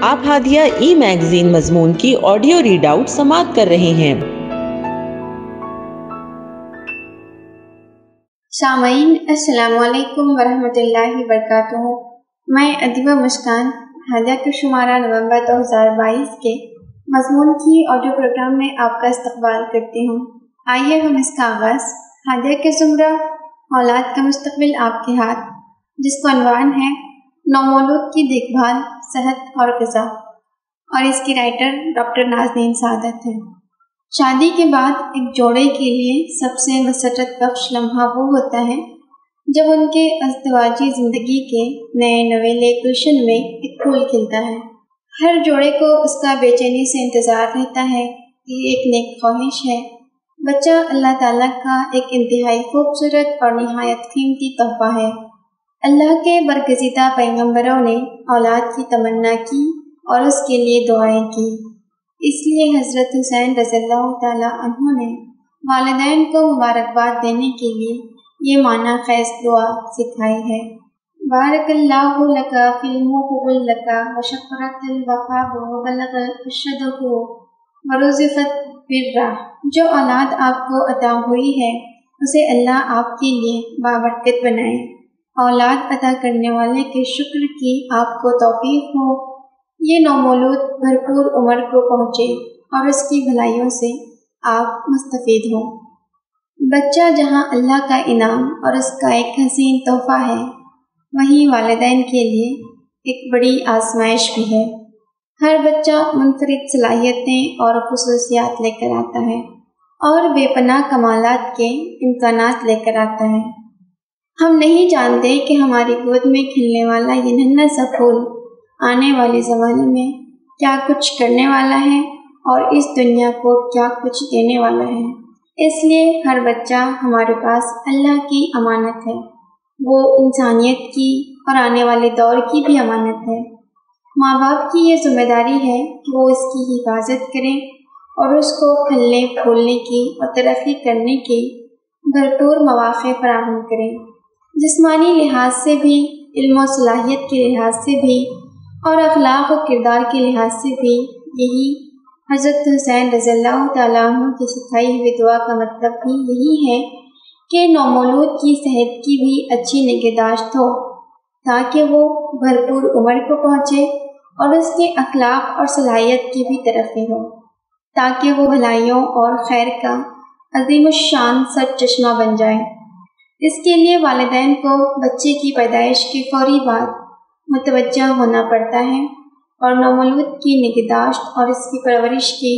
آپ ہادیہ ای میگزین مضمون کی آڈیو ریڈ آؤٹ سماعت کر رہے ہیں۔ سامعین السلام علیکم ورحمۃ اللہ وبرکاتہ۔ میں ادیبہ مسکان ہادیہ کا شمارہ نومبر 2022 کے مضمون کی آڈیو پروگرام میں آپ کا استقبال کرتی ہوں۔ آئیے ہم اس کا آغاز ہادیہ کے زمرہ اولاد کا مستقبل آپ کے ہاتھ، جس کا عنوان ہے نومولود کی دیکھ بھال، صحت اور غذا، اور اس کی رائٹر ڈاکٹر نازنین سعادت ہے۔ شادی کے بعد ایک جوڑے کے لیے سب سے مسرت بخش لمحہ وہ ہوتا ہے جب ان کے ازدواجی زندگی کے نئے نویلے گلشن میں ایک پھول کھلتا ہے۔ ہر جوڑے کو اس کا بے چینی سے انتظار رہتا ہے کہ ایک نیک خواہش ہے۔ بچہ اللہ تعالیٰ کا ایک انتہائی خوبصورت اور نہایت قیمتی تحفہ ہے۔ اللہ کے برگزیدہ پیغمبروں نے اولاد کی تمنا کی اور اس کے لیے دعائیں کی۔ اس لیے حضرت حسین رضی اللہ تعالیٰ عنہ نے والدین کو مبارکباد دینے کے لیے یہ معنی خیز دعا سکھائی ہے۔ بارک اللہ لک فی المقبل لک وشکرت الوفاء وبلغ ارشدہ ورزقت برہ۔ جو اولاد آپ کو عطا ہوئی ہے اسے اللہ آپ کے لیے بابرکت بنائے۔ اولاد عطا کرنے والے کے شکر کی آپ کو توفیق ہو۔ یہ نومولود بھرپور عمر کو پہنچے اور اس کی بھلائیوں سے آپ مستفید ہوں۔ بچہ جہاں اللہ کا انعام اور اس کا ایک حسین تحفہ ہے، وہیں والدین کے لیے ایک بڑی آزمائش بھی ہے۔ ہر بچہ منفرد صلاحیتیں اور خصوصیات لے کر آتا ہے اور بے پناہ کمالات کے امکانات لے کر آتا ہے۔ ہم نہیں جانتے کہ ہماری گود میں کھلنے والا یہ ننھا سا پھول آنے والے زمانے میں کیا کچھ کرنے والا ہے اور اس دنیا کو کیا کچھ دینے والا ہے۔ اس لیے ہر بچہ ہمارے پاس اللہ کی امانت ہے۔ وہ انسانیت کی اور آنے والے دور کی بھی امانت ہے۔ ماں باپ کی یہ ذمہ داری ہے کہ وہ اس کی حفاظت کریں اور اس کو پھلنے پھولنے کی اور ترقی کرنے کے بھرپور مواقع فراہم کریں، جسمانی لحاظ سے بھی، علم و صلاحیت کے لحاظ سے بھی، اور اخلاق و کردار کے لحاظ سے بھی۔ یہی حضرت حسین رضی اللہ تعالیٰ عنہ کی سکھائی ہوئی دعا کا مطلب بھی یہی ہے کہ نومولود کی صحت کی بھی اچھی نگہداشت ہو، تاکہ وہ بھرپور عمر کو پہنچے اور اس کے اخلاق اور صلاحیت کی بھی ترقی ہو، تاکہ وہ بھلائیوں اور خیر کا عظیم الشان سر چشمہ بن جائے۔ اس کے لیے والدین کو بچے کی پیدائش کے فوری بعد متوجہ ہونا پڑتا ہے اور نومولود کی نگہداشت اور اس کی پرورش کی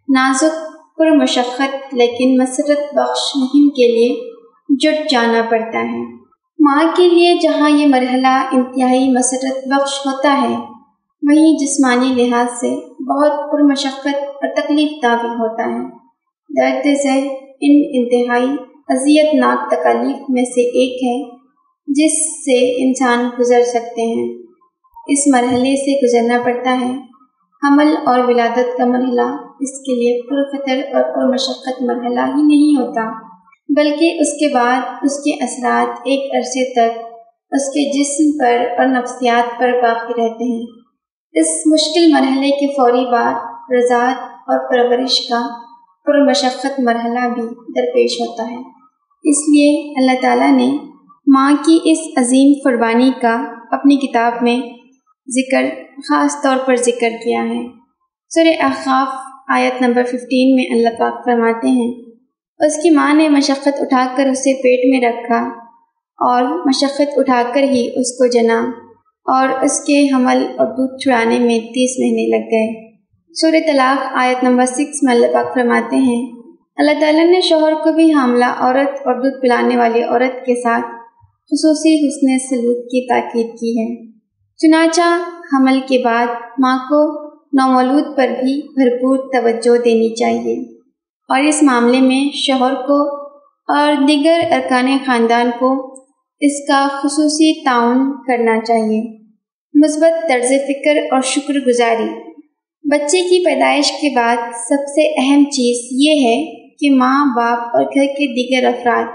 نازک پرمشقت لیکن مسرت بخش مہم کے لیے جٹ جانا پڑتا ہے۔ ماں کے لیے جہاں یہ مرحلہ انتہائی مسرت بخش ہوتا ہے، وہیں جسمانی لحاظ سے بہت پرمشقت اور تکلیف دہ بھی ہوتا ہے۔ درد ذیل ان انتہائی اذیت ناک تکالیف میں سے ایک ہے جس سے انسان گزر سکتے ہیں۔ اس مرحلے سے گزرنا پڑتا ہے۔ حمل اور ولادت کا مرحلہ اس کے لیے پرخطر اور پرمشقت مرحلہ ہی نہیں ہوتا، بلکہ اس کے بعد اس کے اثرات ایک عرصے تک اس کے جسم پر اور نفسیات پر باقی رہتے ہیں۔ اس مشکل مرحلے کے فوری بعد رضاعت اور پرورش کا پرمشقت مرحلہ بھی درپیش ہوتا ہے۔ اس لیے اللہ تعالیٰ نے ماں کی اس عظیم قربانی کا اپنی کتاب میں خاص طور پر ذکر کیا ہے۔ سورہ احقاف آیت نمبر 15 میں اللہ پاک فرماتے ہیں، اس کی ماں نے مشقت اٹھا کر اسے پیٹ میں رکھا اور مشقت اٹھا کر ہی اس کو جنا، اور اس کے حمل اور دودھ چھڑانے میں 30 مہینے لگ گئے۔ سورہ طلاق آیت نمبر 6 میں اللہ پاک فرماتے ہیں، اللہ تعالیٰ نے شوہر کو بھی حاملہ عورت اور دودھ پلانے والی عورت کے ساتھ خصوصی حسن سلوک کی تاکید کی ہے۔ چنانچہ حمل کے بعد ماں کو نومولود پر بھی بھرپور توجہ دینی چاہیے، اور اس معاملے میں شوہر کو اور دیگر ارکان خاندان کو اس کا خصوصی تعاون کرنا چاہیے۔ مثبت طرز فکر اور شکر گزاری۔ بچے کی پیدائش کے بعد سب سے اہم چیز یہ ہے کہ ماں باپ اور گھر کے دیگر افراد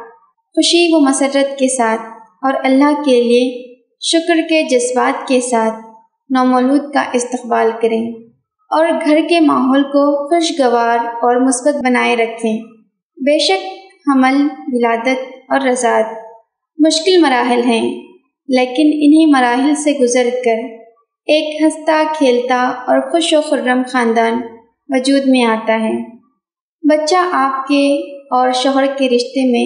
خوشی و مسرت کے ساتھ اور اللہ کے لیے شکر کے جذبات کے ساتھ نومولود کا استقبال کریں اور گھر کے ماحول کو خوشگوار اور مثبت بنائے رکھیں۔ بے شک حمل، ولادت اور رضاعت مشکل مراحل ہیں، لیکن انہی مراحل سے گزر کر ایک ہنستا کھیلتا اور خوش و خرم خاندان وجود میں آتا ہے۔ بچہ آپ کے اور شوہر کے رشتے میں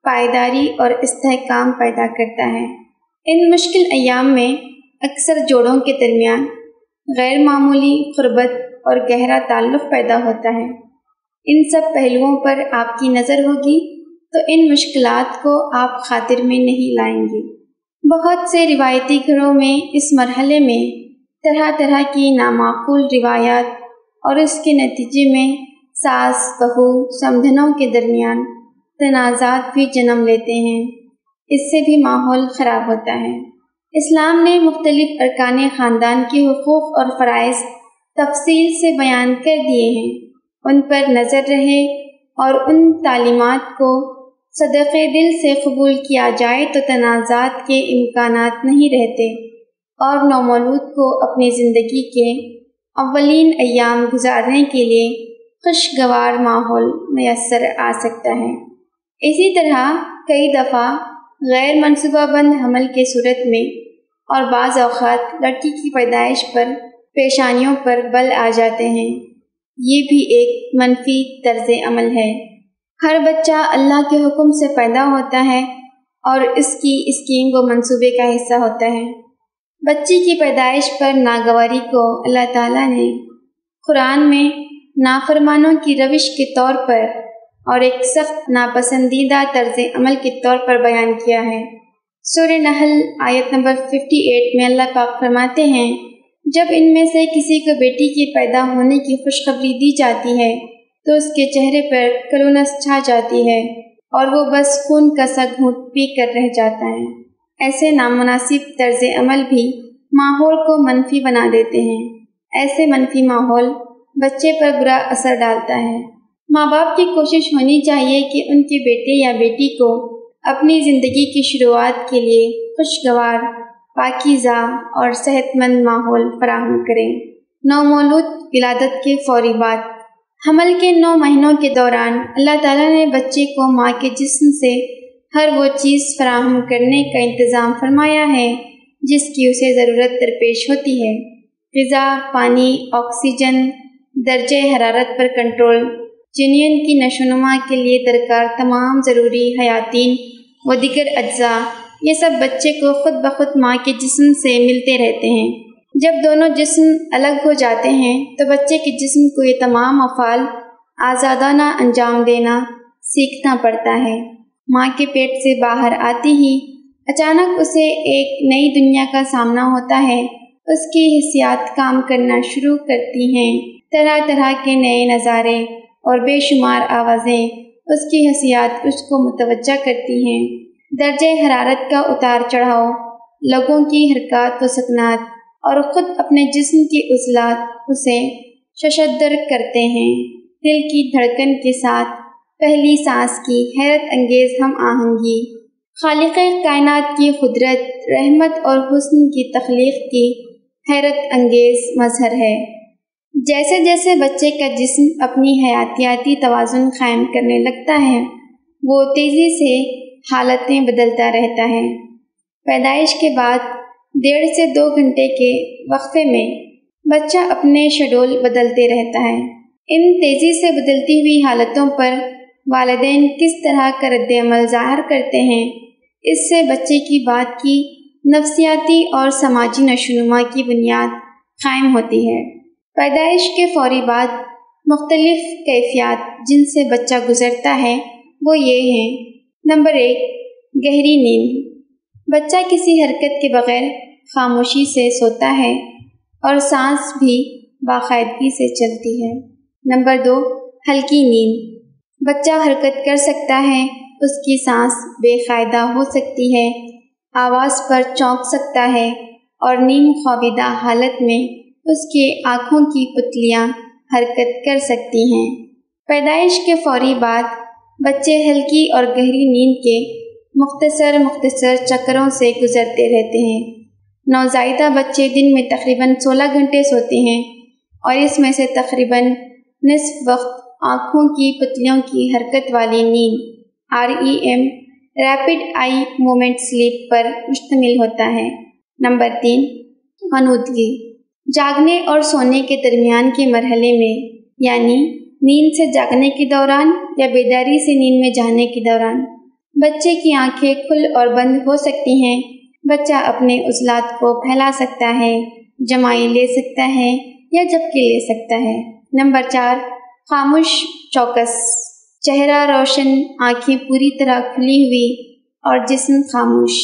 پائیداری اور استحکام پیدا کرتا ہے۔ ان مشکل ایام میں اکثر جوڑوں کے درمیان غیر معمولی قربت اور گہرا تعلق پیدا ہوتا ہے۔ ان سب پہلوؤں پر آپ کی نظر ہوگی تو ان مشکلات کو آپ خاطر میں نہیں لائیں گی۔ بہت سے روایتی گھروں میں اس مرحلے میں طرح طرح کی نامعقول روایات اور اس کے نتیجے میں ساس بہو سمدھنوں کے درمیان تنازعات بھی جنم لیتے ہیں۔ اس سے بھی ماحول خراب ہوتا ہے۔ اسلام نے مختلف ارکان خاندان کے حقوق اور فرائض تفصیل سے بیان کر دیے ہیں۔ ان پر نظر رہے اور ان تعلیمات کو صدقے دل سے قبول کیا جائے تو تنازعات کے امکانات نہیں رہتے اور نومولود کو اپنی زندگی کے اولین ایام گزارنے کے لیے خوشگوار ماحول میسر آ سکتا ہے۔ اسی طرح کئی دفعہ غیر منصوبہ بند حمل کے صورت میں اور بعض اوقات لڑکی کی پیدائش پر پیشانیوں پر بل آ جاتے ہیں۔ یہ بھی ایک منفی طرز عمل ہے۔ ہر بچہ اللہ کے حکم سے پیدا ہوتا ہے اور اس کی اسکیم و منصوبے کا حصہ ہوتا ہے۔ بچی کی پیدائش پر ناگواری کو اللہ تعالیٰ نے قرآن میں نافرمانوں کی روش کے طور پر اور ایک سخت ناپسندیدہ طرز عمل کے طور پر بیان کیا ہے۔ سورہ نحل آیت نمبر 58 میں اللہ پاک فرماتے ہیں، جب ان میں سے کسی کو بیٹی کے پیدا ہونے کی خوشخبری دی جاتی ہے تو اس کے چہرے پر کلونس چھا جاتی ہے اور وہ بس خون کا سا گھونٹ پی کر رہ جاتا ہے۔ ایسے نامناسب طرز عمل بھی ماحول کو منفی بنا دیتے ہیں۔ ایسے منفی ماحول بچے پر برا اثر ڈالتا ہے۔ ماں باپ کی کوشش ہونی چاہیے کہ ان کے بیٹے یا بیٹی کو اپنی زندگی کی شروعات کے لیے خوشگوار، پاکیزہ اور صحت مند ماحول فراہم کریں۔ نومولود ولادت کے فوری بعد حمل کے 9 مہینوں کے دوران اللہ تعالیٰ نے بچے کو ماں کے جسم سے ہر وہ چیز فراہم کرنے کا انتظام فرمایا ہے جس کی اسے ضرورت درپیش ہوتی ہے۔ غذا، پانی، آکسیجن، درجہ حرارت پر کنٹرول، جنین کی نشوونما کے لیے درکار تمام ضروری حیاتین و دیگر اجزاء، یہ سب بچے کو خود بخود ماں کے جسم سے ملتے رہتے ہیں۔ جب دونوں جسم الگ ہو جاتے ہیں تو بچے کے جسم کو یہ تمام افعال آزادانہ انجام دینا سیکھنا پڑتا ہے۔ ماں کے پیٹ سے باہر آتی ہی اچانک اسے ایک نئی دنیا کا سامنا ہوتا ہے۔ اس کی حسیات کام کرنا شروع کرتی ہیں۔ طرح طرح کے نئے نظارے اور بے شمار آوازیں اس کی حسیات اس کو متوجہ کرتی ہیں۔ درجہ حرارت کا اتار چڑھاؤ، لوگوں کی حرکات و سکنات اور خود اپنے جسم کی عضلات اسے ششدر کرتے ہیں۔ دل کی دھڑکن کے ساتھ پہلی سانس کی حیرت انگیز ہم آہنگی، خالق کائنات کی قدرت، رحمت اور حسن کی تخلیق کی حیرت انگیز مظہر ہے۔ جیسے جیسے بچے کا جسم اپنی حیاتیاتی توازن قائم کرنے لگتا ہے، وہ تیزی سے حالتیں بدلتا رہتا ہے۔ پیدائش کے بعد 1.5 سے 2 گھنٹے کے وقفے میں بچہ اپنے شیڈول بدلتے رہتا ہے۔ ان تیزی سے بدلتی ہوئی حالتوں پر والدین کس طرح کا رد عمل ظاہر کرتے ہیں، اس سے بچے کی بات کی نفسیاتی اور سماجی نشوونما کی بنیاد قائم ہوتی ہے۔ پیدائش کے فوری بعد مختلف کیفیات جن سے بچہ گزرتا ہے وہ یہ ہیں۔ نمبر 1، گہری نیند۔ بچہ کسی حرکت کے بغیر خاموشی سے سوتا ہے اور سانس بھی باقاعدگی سے چلتی ہے۔ نمبر 2، ہلکی نیند۔ بچہ حرکت کر سکتا ہے، اس کی سانس بے قاعدہ ہو سکتی ہے، آواز پر چونک سکتا ہے اور نیم خوابیدہ حالت میں اس کے آنکھوں کی پتلیاں حرکت کر سکتی ہیں۔ پیدائش کے فوری بعد بچے ہلکی اور گہری نیند کے مختصر چکروں سے گزرتے رہتے ہیں۔ نوزائیدہ بچے دن میں تقریباً 16 گھنٹے سوتے ہیں اور اس میں سے تقریباً نصف وقت آنکھوں کی پتلیوں کی حرکت والی نیند REM rapid eye movement sleep پر مشتمل ہوتا ہے۔ نمبر 3، غنودگی۔ جاگنے اور سونے کے درمیان کے مرحلے میں، یعنی نیند سے جاگنے کے دوران یا بیداری سے نیند میں جانے کے دوران، بچے کی آنکھیں کھل اور بند ہو سکتی ہیں۔ بچہ اپنے عضلات کو پھیلا سکتا ہے، جمائی لے سکتا ہے یا جھپکی لے سکتا ہے۔ نمبر 4، خاموش چوکس۔ چہرہ روشن، آنکھیں پوری طرح کھلی ہوئی اور جسم خاموش۔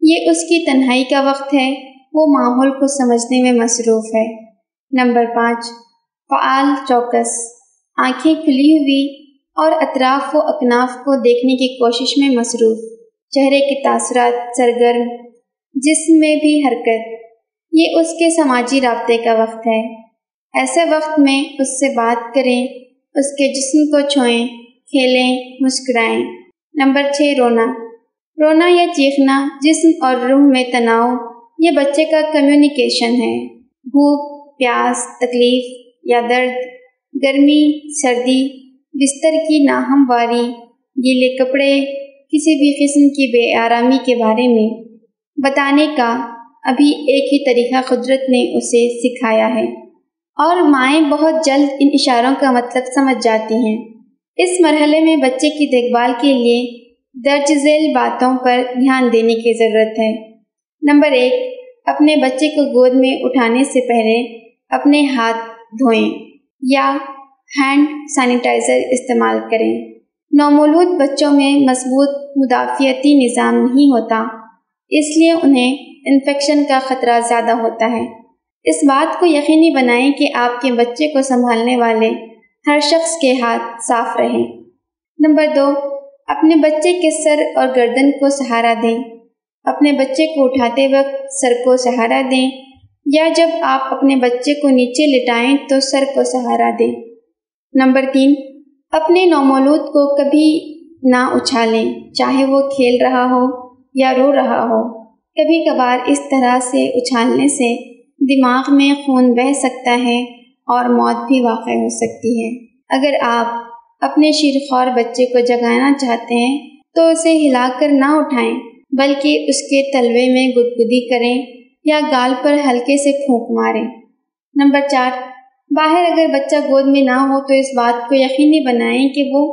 یہ اس کی تنہائی کا وقت ہے، وہ ماحول کو سمجھنے میں مصروف ہے۔ نمبر 5، فعال چوکس۔ آنکھیں کھلی ہوئی اور اطراف و اکناف کو دیکھنے کی کوشش میں مصروف، چہرے کے تاثرات سرگرم، جسم میں بھی حرکت۔ یہ اس کے سماجی رابطے کا وقت ہے۔ ایسے وقت میں اس سے بات کریں، اس کے جسم کو چھوئیں، کھیلیں، مسکرائیں۔ نمبر 6، رونا۔ رونا یا چیخنا جسم اور روح میں تناؤ، یہ بچے کا کمیونیکیشن ہے۔ بھوک، پیاس، تکلیف یا درد، گرمی، سردی، بستر کی ناہمواری، گیلے کپڑے، کسی بھی قسم کی بے آرامی کے بارے میں بتانے کا ابھی ایک ہی طریقہ قدرت نے اسے سکھایا ہے، اور مائیں بہت جلد ان اشاروں کا مطلب سمجھ جاتی ہیں۔ اس مرحلے میں بچے کی دیکھ بھال کے لیے درج ذیل باتوں پر دھیان دینے کی ضرورت ہے۔ نمبر 1، اپنے بچے کو گود میں اٹھانے سے پہلے اپنے ہاتھ دھوئیں یا ہینڈ سینیٹائزر استعمال کریں۔ نومولود بچوں میں مضبوط مدافعتی نظام نہیں ہوتا، اس لیے انہیں انفیکشن کا خطرہ زیادہ ہوتا ہے۔ اس بات کو یقینی بنائیں کہ آپ کے بچے کو سنبھالنے والے ہر شخص کے ہاتھ صاف رہیں۔ نمبر 2، اپنے بچے کے سر اور گردن کو سہارا دیں۔ اپنے بچے کو اٹھاتے وقت سر کو سہارا دیں، یا جب آپ اپنے بچے کو نیچے لٹائیں تو سر کو سہارا دیں۔ نمبر 3، اپنے نومولود کو کبھی نہ اچھالیں، چاہے وہ کھیل رہا ہو یا رو رہا ہو۔ کبھی کبھار اس طرح سے اچھالنے سے دماغ میں خون بہہ سکتا ہے اور موت بھی واقع ہو سکتی ہے۔ اگر آپ اپنے شیرخوار بچے کو جگانا چاہتے ہیں تو اسے ہلا کر نہ اٹھائیں، بلکہ اس کے تلوے میں گدگدی کریں یا گال پر ہلکے سے پھونک ماریں۔ نمبر 4، باہر اگر بچہ گود میں نہ ہو تو اس بات کو یقینی بنائیں کہ وہ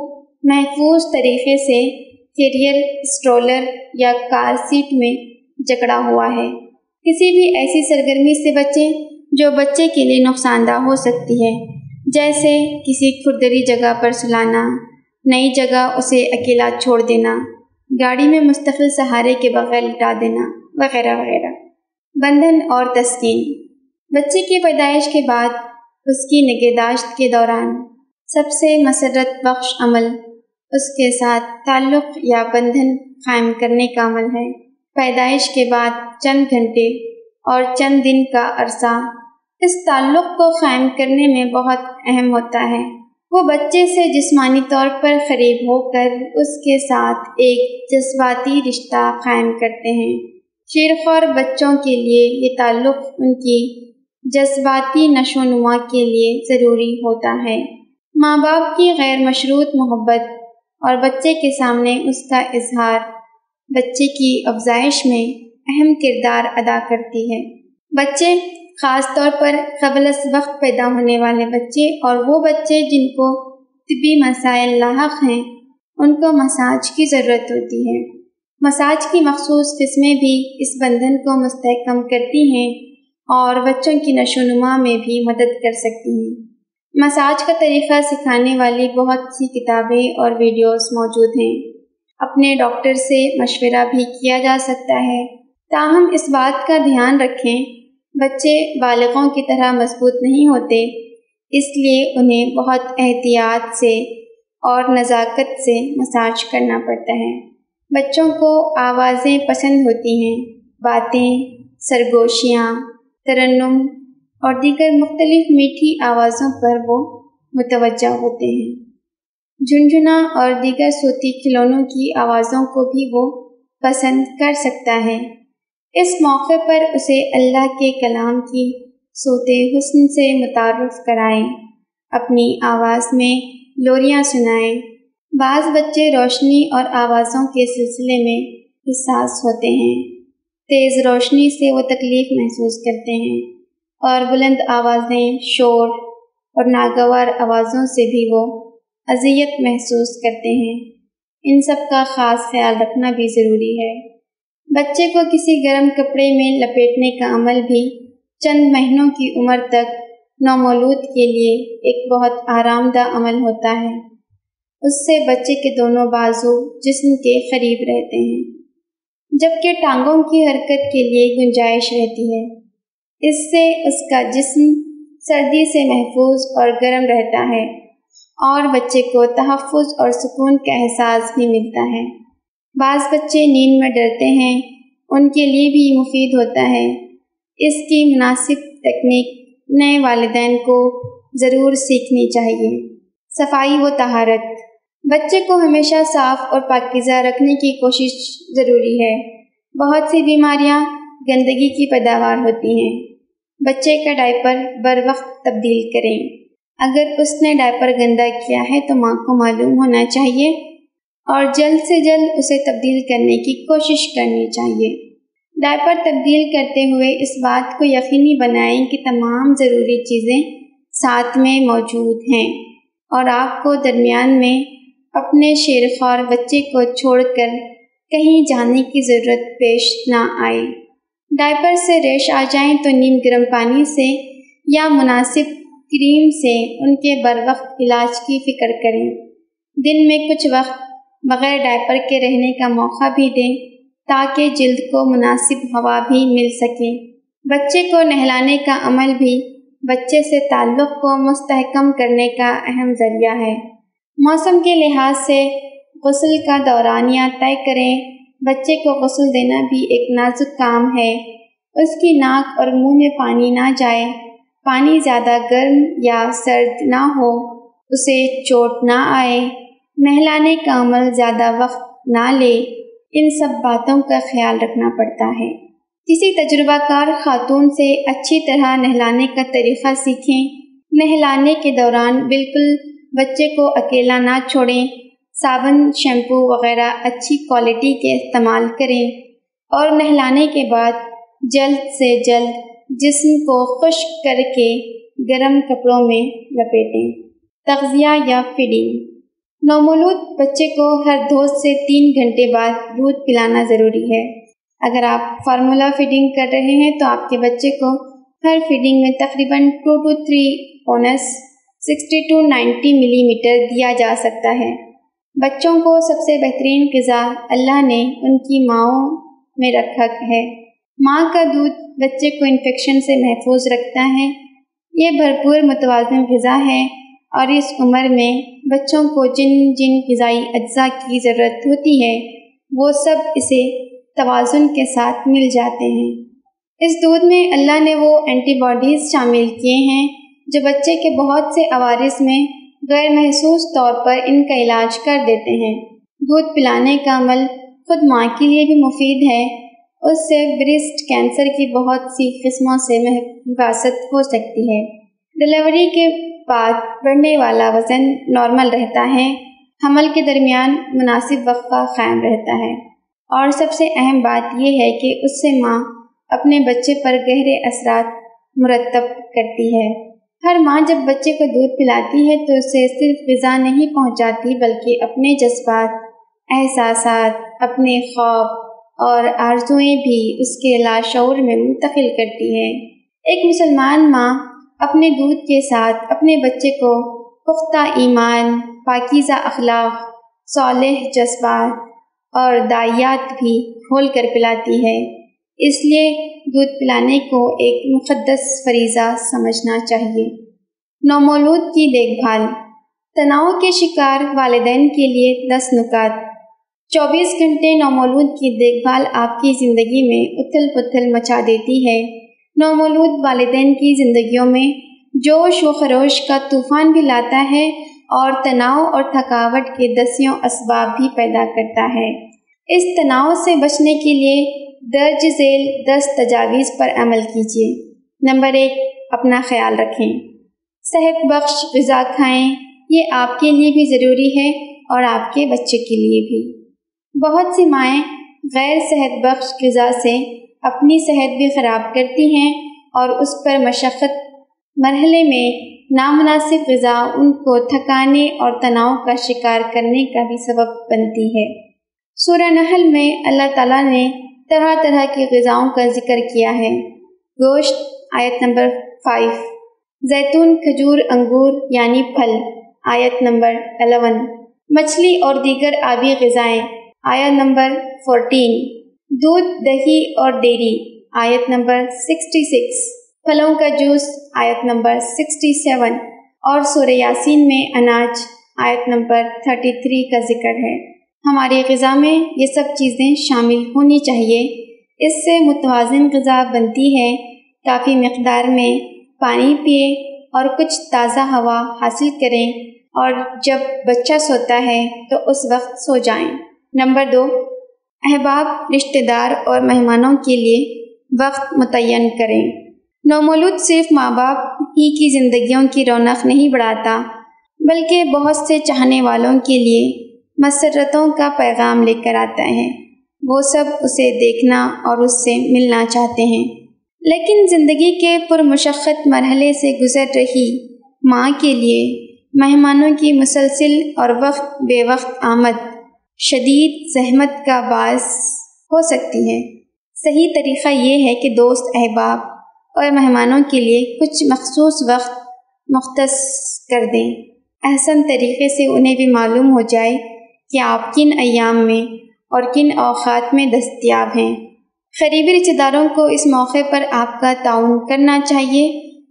محفوظ طریقے سے کیریئر، اسٹرولر یا کار سیٹ میں جکڑا ہوا ہے۔ کسی بھی ایسی سرگرمی سے بچیں جو بچے کے لیے نقصان دہ ہو سکتی ہے، جیسے کسی کھردری جگہ پر سلانا، نئی جگہ اسے اکیلا چھوڑ دینا، گاڑی میں مستقل سہارے کے بغیر لٹا دینا، وغیرہ وغیرہ۔ بندھن اور تسکین۔ بچے کی پیدائش کے بعد اس کی نگہداشت کے دوران سب سے مسرت بخش عمل اس کے ساتھ تعلق یا بندھن قائم کرنے کا عمل ہے۔ پیدائش کے بعد چند گھنٹے اور چند دن کا عرصہ اس تعلق کو قائم کرنے میں بہت اہم ہوتا ہے۔ وہ بچے سے جسمانی طور پر قریب ہو کر اس کے ساتھ ایک جذباتی رشتہ قائم کرتے ہیں۔ شیرخوار بچوں کے لیے یہ تعلق ان کی جذباتی نشو و نما کے لیے ضروری ہوتا ہے۔ ماں باپ کی غیر مشروط محبت اور بچے کے سامنے اس کا اظہار بچے کی افزائش میں اہم کردار ادا کرتی ہے۔ بچے، خاص طور پر قبل از وقت پیدا ہونے والے بچے اور وہ بچے جن کو طبی مسائل لاحق ہیں، ان کو مساج کی ضرورت ہوتی ہے۔ مساج کی مخصوص قسمیں بھی اس بندھن کو مستحکم کرتی ہیں اور بچوں کی نشو و نما میں بھی مدد کر سکتی ہیں۔ مساج کا طریقہ سکھانے والی بہت سی کتابیں اور ویڈیوز موجود ہیں۔ اپنے ڈاکٹر سے مشورہ بھی کیا جا سکتا ہے، تاہم اس بات کا دھیان رکھیں بچے بالغوں کی طرح مضبوط نہیں ہوتے، اس لیے انہیں بہت احتیاط سے اور نزاکت سے مساج کرنا پڑتا ہے۔ بچوں کو آوازیں پسند ہوتی ہیں، باتیں، سرگوشیاں، ترنم اور دیگر مختلف میٹھی آوازوں پر وہ متوجہ ہوتے ہیں۔ جھنجھنا اور دیگر صوتی کھلونوں کی آوازوں کو بھی وہ پسند کر سکتا ہے۔ اس موقع پر اسے اللہ کے کلام کی صوت حسن سے متعارف کرائیں، اپنی آواز میں لوریاں سنائیں۔ بعض بچے روشنی اور آوازوں کے سلسلے میں حساس ہوتے ہیں۔ تیز روشنی سے وہ تکلیف محسوس کرتے ہیں اور بلند آوازیں، شور اور ناگوار آوازوں سے بھی وہ اذیت محسوس کرتے ہیں۔ ان سب کا خاص خیال رکھنا بھی ضروری ہے۔ بچے کو کسی گرم کپڑے میں لپیٹنے کا عمل بھی چند مہینوں کی عمر تک نومولود کے لیے ایک بہت آرام دہ عمل ہوتا ہے۔ اس سے بچے کے دونوں بازو جسم کے قریب رہتے ہیں، جبکہ ٹانگوں کی حرکت کے لیے گنجائش رہتی ہے۔ اس سے اس کا جسم سردی سے محفوظ اور گرم رہتا ہے اور بچے کو تحفظ اور سکون کا احساس بھی ملتا ہے۔ بعض بچے نیند میں ڈرتے ہیں، ان کے لیے بھی مفید ہوتا ہے۔ اس کی مناسب تکنیک نئے والدین کو ضرور سیکھنی چاہیے۔ صفائی و طہارت۔ بچے کو ہمیشہ صاف اور پاکیزہ رکھنے کی کوشش ضروری ہے۔ بہت سی بیماریاں گندگی کی پیداوار ہوتی ہیں۔ بچے کا ڈائپر بر وقت تبدیل کریں۔ اگر اس نے ڈائپر گندا کیا ہے تو ماں کو معلوم ہونا چاہیے اور جلد سے جلد اسے تبدیل کرنے کی کوشش کرنی چاہیے۔ ڈائپر تبدیل کرتے ہوئے اس بات کو یقینی بنائیں کہ تمام ضروری چیزیں ساتھ میں موجود ہیں اور آپ کو درمیان میں اپنے شیرخوار بچے کو چھوڑ کر کہیں جانے کی ضرورت پیش نہ آئے۔ ڈائپر سے ریش آ جائیں تو نیم گرم پانی سے یا مناسب کریم سے ان کے بر وقت علاج کی فکر کریں۔ دن میں کچھ وقت بغیر ڈائپر کے رہنے کا موقع بھی دیں تاکہ جلد کو مناسب ہوا بھی مل سکے۔ بچے کو نہلانے کا عمل بھی بچے سے تعلق کو مستحکم کرنے کا اہم ذریعہ ہے۔ موسم کے لحاظ سے غسل کا دورانیہ طے کریں۔ بچے کو غسل دینا بھی ایک نازک کام ہے۔ اس کی ناک اور منہ میں پانی نہ جائے، پانی زیادہ گرم یا سرد نہ ہو، اسے چوٹ نہ آئے، نہلانے کا عمل زیادہ وقت نہ لے، ان سب باتوں کا خیال رکھنا پڑتا ہے۔ کسی تجربہ کار خاتون سے اچھی طرح نہلانے کا طریقہ سیکھیں۔ نہلانے کے دوران بالکل بچے کو اکیلا نہ چھوڑیں۔ صابن، شیمپو وغیرہ اچھی کوالٹی کے استعمال کریں اور نہلانے کے بعد جلد سے جلد جسم کو خشک کر کے گرم کپڑوں میں لپیٹیں۔ تغذیہ یا فیڈنگ۔ نومولود بچے کو ہر 2 سے 3 گھنٹے بعد دودھ پلانا ضروری ہے۔ اگر آپ فارمولا فیڈنگ کر رہے ہیں تو آپ کے بچے کو ہر فیڈنگ میں تقریباً 2 to 3 اونس 60 to 90 ملی میٹر دیا جا سکتا ہے۔ بچوں کو سب سے بہترین غذا اللہ نے ان کی ماؤں میں رکھا ہے۔ ماں کا دودھ بچے کو انفیکشن سے محفوظ رکھتا ہے۔ یہ بھرپور متوازن غذا ہے اور اس عمر میں بچوں کو جن غذائی اجزاء کی ضرورت ہوتی ہے وہ سب اسے توازن کے ساتھ مل جاتے ہیں۔ اس دودھ میں اللہ نے وہ اینٹی باڈیز شامل کیے ہیں جو بچے کے بہت سے عوارض میں غیر محسوس طور پر ان کا علاج کر دیتے ہیں۔ دودھ پلانے کا عمل خود ماں کے لیے بھی مفید ہے۔ اس سے بریسٹ کینسر کی بہت سی قسموں سے حفاظت ہو سکتی ہے۔ ڈلیوری کے بعد بڑھنے والا وزن نارمل رہتا ہے۔ حمل کے درمیان مناسب وقفہ قائم رہتا ہے اور سب سے اہم بات یہ ہے کہ اس سے ماں اپنے بچے پر گہرے اثرات مرتب کرتی ہے۔ ہر ماں جب بچے کو دودھ پلاتی ہے تو اسے صرف غذا نہیں پہنچاتی بلکہ اپنے جذبات، احساسات، اپنے خواب اور آرزوئیں بھی اس کے لاشعور میں منتقل کرتی ہے۔ ایک مسلمان ماں اپنے دودھ کے ساتھ اپنے بچے کو پختہ ایمان، پاکیزہ اخلاق، صالح جذبات اور دعائیات بھی کھول کر پلاتی ہے۔ اس لیے دودھ پلانے کو ایک مقدس فریضہ سمجھنا چاہیے۔ نومولود کی دیکھ بھال۔ تناؤ کے شکار والدین کے لیے 10 نکات۔ 24 گھنٹے نومولود کی دیکھ بھال آپ کی زندگی میں اتھل پتھل مچا دیتی ہے۔ نومولود والدین کی زندگیوں میں جوش و خروش کا طوفان بھی لاتا ہے اور تناؤ اور تھکاوٹ کے دسیوں اسباب بھی پیدا کرتا ہے۔ اس تناؤ سے بچنے کے لیے درج ذیل 10 تجاویز پر عمل کیجیے۔ نمبر 1، اپنا خیال رکھیں۔ صحت بخش غذا کھائیں، یہ آپ کے لیے بھی ضروری ہے اور آپ کے بچے کے لیے بھی۔ بہت سی مائیں غیر صحت بخش غذا سے اپنی صحت بھی خراب کرتی ہیں اور اس پر مشقت مرحلے میں نامناسب غذا ان کو تھکانے اور تناؤ کا شکار کرنے کا بھی سبب بنتی ہے۔ سورہ نحل میں اللہ تعالیٰ نے طرح طرح کی غذاؤں کا ذکر کیا ہے۔ گوشت آیت نمبر 5، زیتون، کھجور، انگور یعنی پھل آیت نمبر 11، مچھلی اور دیگر آبی غذائیں آیت نمبر 14، دودھ، دہی اور ڈیری آیت نمبر 66، پھلوں کا جوس آیت نمبر 67 اور سورہ یاسین میں اناج آیت نمبر 33 کا ذکر ہے۔ ہماری غذا میں یہ سب چیزیں شامل ہونی چاہیے۔ اس سے متوازن غذا بنتی ہے۔ کافی مقدار میں پانی پیے اور کچھ تازہ ہوا حاصل کریں، اور جب بچہ سوتا ہے تو اس وقت سو جائیں۔ نمبر 2، احباب، رشتہ دار اور مہمانوں کے لیے وقت متعین کریں۔ نومولود صرف ماں باپ ہی کی زندگیوں کی رونق نہیں بڑھاتا، بلکہ بہت سے چاہنے والوں کے لیے مسرتوں کا پیغام لے کر آتا ہے۔ وہ سب اسے دیکھنا اور اس سے ملنا چاہتے ہیں، لیکن زندگی کے پرمشقت مرحلے سے گزر رہی ماں کے لیے مہمانوں کی مسلسل اور وقت بے وقت آمد شدید زحمت کا باعث ہو سکتی ہے۔ صحیح طریقہ یہ ہے کہ دوست، احباب اور مہمانوں کے لیے کچھ مخصوص وقت مختص کر دیں۔ احسن طریقے سے انہیں بھی معلوم ہو جائے کہ آپ کن ایام میں اور کن اوقات میں دستیاب ہیں۔ قریبی رشتہ داروں کو اس موقع پر آپ کا تعاون کرنا چاہیے،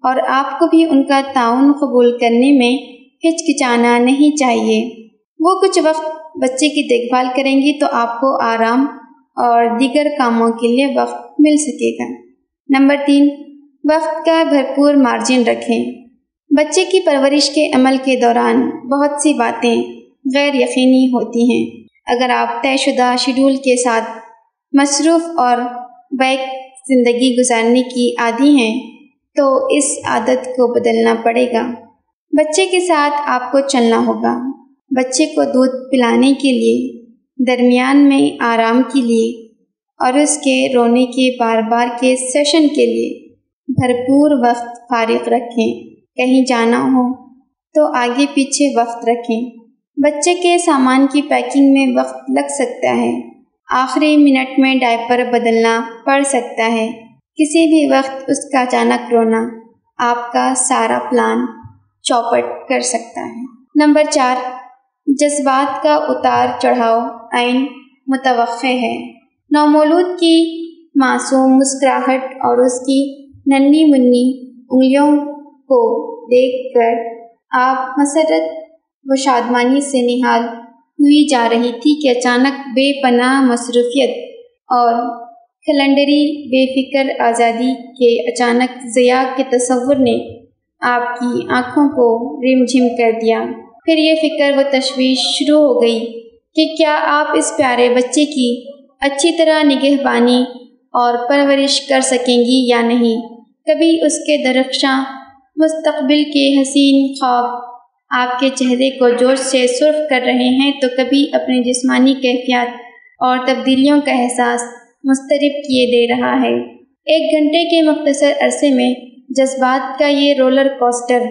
اور آپ کو بھی ان کا تعاون قبول کرنے میں ہچکچانا نہیں چاہیے۔ وہ کچھ وقت بچے کی دیکھ بھال کریں گی تو آپ کو آرام اور دیگر کاموں کے لیے وقت مل سکے گا۔ نمبر 3، وقت کا بھرپور مارجن رکھیں۔ بچے کی پرورش کے عمل کے دوران بہت سی باتیں غیر یقینی ہوتی ہیں۔ اگر آپ طے شدہ شیڈول کے ساتھ مصروف اور بیک زندگی گزارنے کی عادی ہیں تو اس عادت کو بدلنا پڑے گا۔ بچے کے ساتھ آپ کو چلنا ہوگا۔ بچے کو دودھ پلانے کے لیے، درمیان میں آرام کے لیے اور اس کے رونے کے بار بار کے سیشن کے لیے بھرپور وقت فارغ رکھیں۔ کہیں جانا ہو تو آگے پیچھے وقت رکھیں۔ بچے کے سامان کی پیکنگ میں وقت لگ سکتا ہے۔ آخری منٹ میں ڈائپر بدلنا پڑ سکتا ہے۔ کسی بھی وقت اس کا اچانک رونا آپ کا سارا پلان چوپٹ کر سکتا ہے۔ نمبر 4، جذبات کا اتار چڑھاؤ عین متوقع ہے۔ نومولود کی معصوم مسکراہٹ اور اس کی ننھی منھی انگلیوں کو دیکھ کر آپ مسرت و شادمانی سے نہال ہوئی جا رہی تھی کہ اچانک بے پناہ مصروفیت اور کیلنڈری بے فکر آزادی کے اچانک ضیاع کے تصور نے آپ کی آنکھوں کو رم جھم کر دیا۔ پھر یہ فکر و تشویش شروع ہو گئی کہ کیا آپ اس پیارے بچے کی اچھی طرح نگہبانی اور پرورش کر سکیں گی یا نہیں۔ کبھی اس کے درخشاں مستقبل کے حسین خواب آپ کے چہرے کو جوش سے سرخ کر رہے ہیں تو کبھی اپنی جسمانی کیفیات اور تبدیلیوں کا احساس مضطرب کیے دے رہا ہے۔ 1 گھنٹے کے مختصر عرصے میں جذبات کا یہ رولر کوسٹر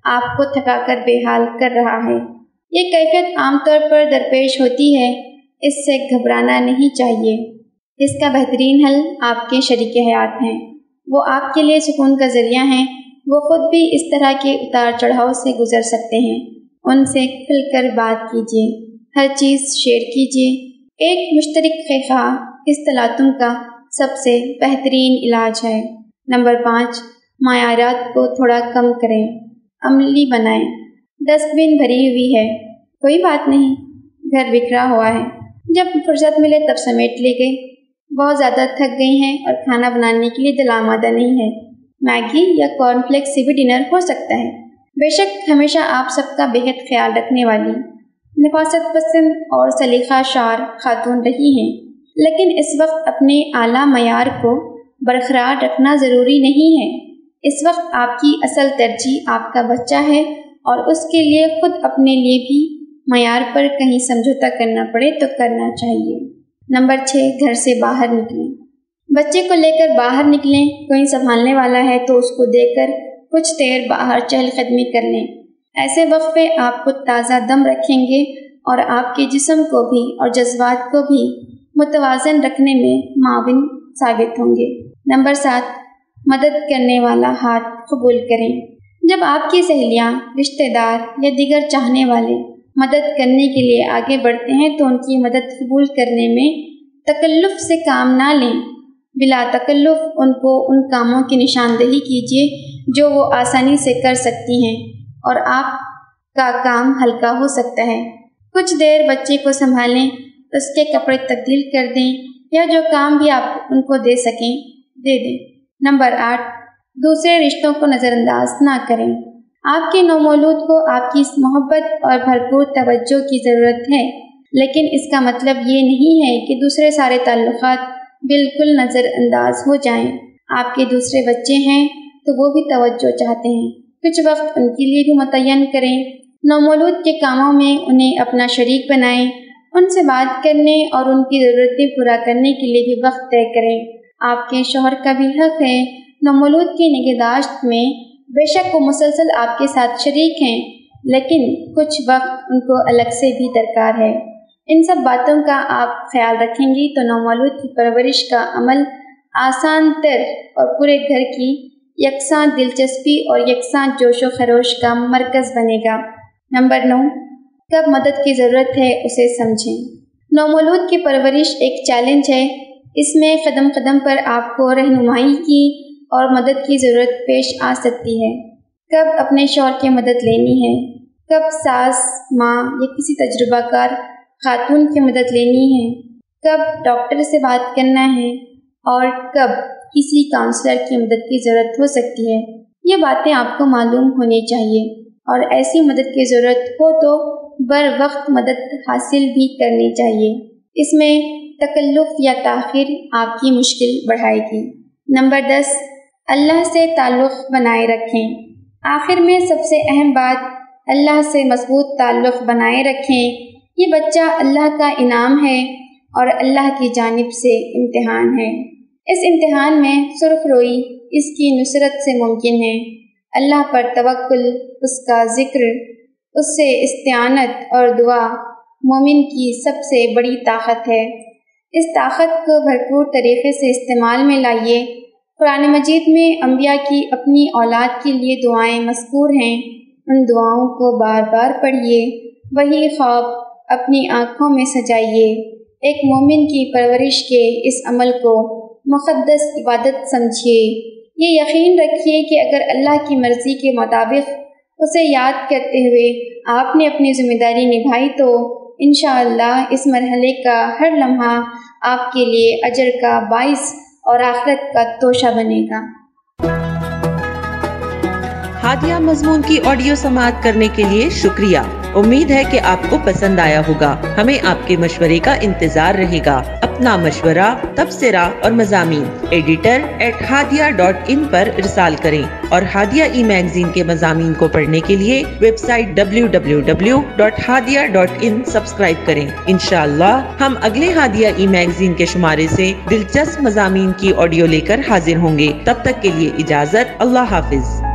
آپ کو تھکا کر بے حال کر رہا ہے۔ یہ کیفیت عام طور پر درپیش ہوتی ہے، اس سے گھبرانا نہیں چاہیے۔ اس کا بہترین حل آپ کے شریک حیات ہیں۔ وہ آپ کے لیے سکون کا ذریعہ ہیں۔ وہ خود بھی اس طرح کے اتار چڑھاؤ سے گزر سکتے ہیں۔ ان سے کھل کر بات کیجیے، ہر چیز شیئر کیجیے۔ ایک مشترک خواہ اس تلاطم کا سب سے بہترین علاج ہے۔ نمبر 5، معیارات کو تھوڑا کم کریں، عملی بنائیں۔ ڈسٹ بن بھری ہوئی ہے، کوئی بات نہیں، گھر بکھرا ہوا ہے، جب فرصت ملے تب سمیٹ لے گئے۔ بہت زیادہ تھک گئی ہیں اور کھانا بنانے کے لیے دل آمادہ نہیں ہے، میگی یا کارن فلیکس سے بھی ڈنر ہو سکتا ہے۔ بے شک ہمیشہ آپ سب کا بہت خیال رکھنے والی، نفاست پسند اور سلیقہ شعار خاتون رہی ہیں، لیکن اس وقت اپنے اعلیٰ معیار کو برقرار رکھنا ضروری نہیں ہے۔ اس وقت آپ کی اصل ترجیح آپ کا بچہ ہے اور اس کے لیے خود اپنے لیے بھی معیار پر کہیں سمجھوتا کرنا پڑے تو کرنا چاہیے۔ نمبر 6، گھر سے باہر نکلیں۔ بچے کو لے کر باہر نکلیں، کوئی سنبھالنے والا ہے تو اس کو دے کر کچھ دیر باہر چہل قدمی کر لیں۔ ایسے وقفے آپ کو تازہ دم رکھیں گے اور آپ کے جسم کو بھی اور جذبات کو بھی متوازن رکھنے میں معاون ثابت ہوں گے۔ نمبر 7، مدد کرنے والا ہاتھ قبول کریں۔ جب آپ کی سہیلیاں، رشتہ دار یا دیگر چاہنے والے مدد کرنے کے لیے آگے بڑھتے ہیں تو ان کی مدد قبول کرنے میں تکلف سے کام نہ لیں۔ بلا تکلف ان کو ان کاموں کی نشاندہی کیجیے جو وہ آسانی سے کر سکتی ہیں اور آپ کا کام ہلکا ہو سکتا ہے۔ کچھ دیر بچے کو سنبھالیں، اس کے کپڑے تبدیل کر دیں یا جو کام بھی آپ ان کو دے سکیں دے دیں۔ نمبر 8، دوسرے رشتوں کو نظر انداز نہ کریں۔ آپ کے نومولود کو آپ کی محبت اور بھرپور توجہ کی ضرورت ہے، لیکن اس کا مطلب یہ نہیں ہے کہ دوسرے سارے تعلقات بالکل نظر انداز ہو جائیں۔ آپ کے دوسرے بچے ہیں تو وہ بھی توجہ چاہتے ہیں، کچھ وقت ان کے لیے بھی متعین کریں۔ نومولود کے کاموں میں انہیں اپنا شریک بنائیں، ان سے بات کرنے اور ان کی ضرورتیں پورا کرنے کے لیے بھی وقت طے کریں۔ آپ کے شوہر کا بھی حق ہے نومولود کی نگہداشت میں، بے شک وہ مسلسل آپ کے ساتھ شریک ہیں، لیکن کچھ وقت ان کو الگ سے بھی درکار ہے۔ ان سب باتوں کا آپ خیال رکھیں گی تو نومولود کی پرورش کا عمل آسان تر اور پورے گھر کی یکساں دلچسپی اور یکساں جوش و خروش کا مرکز بنے گا۔ نمبر 9، کب مدد کی ضرورت ہے اسے سمجھیں۔ نومولود کی پرورش ایک چیلنج ہے، اس میں قدم قدم پر آپ کو رہنمائی کی اور مدد کی ضرورت پیش آ سکتی ہے۔ کب اپنے شوہر کی مدد لینی ہے، کب ساس، ماں یا کسی تجربہ کار خاتون کی مدد لینی ہے، کب ڈاکٹر سے بات کرنا ہے اور کب کسی کاؤنسلر کی مدد کی ضرورت ہو سکتی ہے، یہ باتیں آپ کو معلوم ہونی چاہیے اور ایسی مدد کی ضرورت ہو تو بر وقت مدد حاصل بھی کرنی چاہیے۔ اس میں تکلف یا تاخیر آپ کی مشکل بڑھائے گی۔ نمبر 10، اللہ سے تعلق بنائے رکھیں۔ آخر میں سب سے اہم بات، اللہ سے مضبوط تعلق بنائے رکھیں۔ یہ بچہ اللہ کا انعام ہے اور اللہ کی جانب سے امتحان ہے۔ اس امتحان میں سرخ روئی اس کی نصرت سے ممکن ہے۔ اللہ پر توکل، اس کا ذکر، اس سے استعانت اور دعا مومن کی سب سے بڑی طاقت ہے۔ اس طاقت کو بھرپور طریقے سے استعمال میں لائیے۔ قرآن مجید میں انبیاء کی اپنی اولاد کے لیے دعائیں مذکور ہیں، ان دعاؤں کو بار بار پڑھیے، وہی خواب اپنی آنکھوں میں سجائیے۔ ایک مومن کی پرورش کے اس عمل کو مقدس عبادت سمجھیے۔ یہ یقین رکھیے کہ اگر اللہ کی مرضی کے مطابق اسے یاد کرتے ہوئے آپ نے اپنی ذمہ داری نبھائی تو انشاءاللہ اس مرحلے کا ہر لمحہ آپ کے لیے اجر کا باعث اور آخرت کا توشہ بنے گا۔ ہادیہ مضمون کی آڈیو سماعت کرنے کے لیے شکریہ۔ امید ہے کہ آپ کو پسند آیا ہوگا۔ ہمیں آپ کے مشورے کا انتظار رہے گا۔ اپنا مشورہ، تبصرہ اور مضامین editor@hadia.in پر ارسال کریں اور ہادیہ ای میگزین کے مضامین کو پڑھنے کے لیے ویب سائٹ www.hadia.in سبسکرائب کریں۔ انشاءاللہ ہم اگلے ہادیہ ای میگزین کے شمارے سے دلچسپ مضامین کی آڈیو لے کر حاضر ہوں گے۔ تب تک کے لیے اجازت، اللہ حافظ۔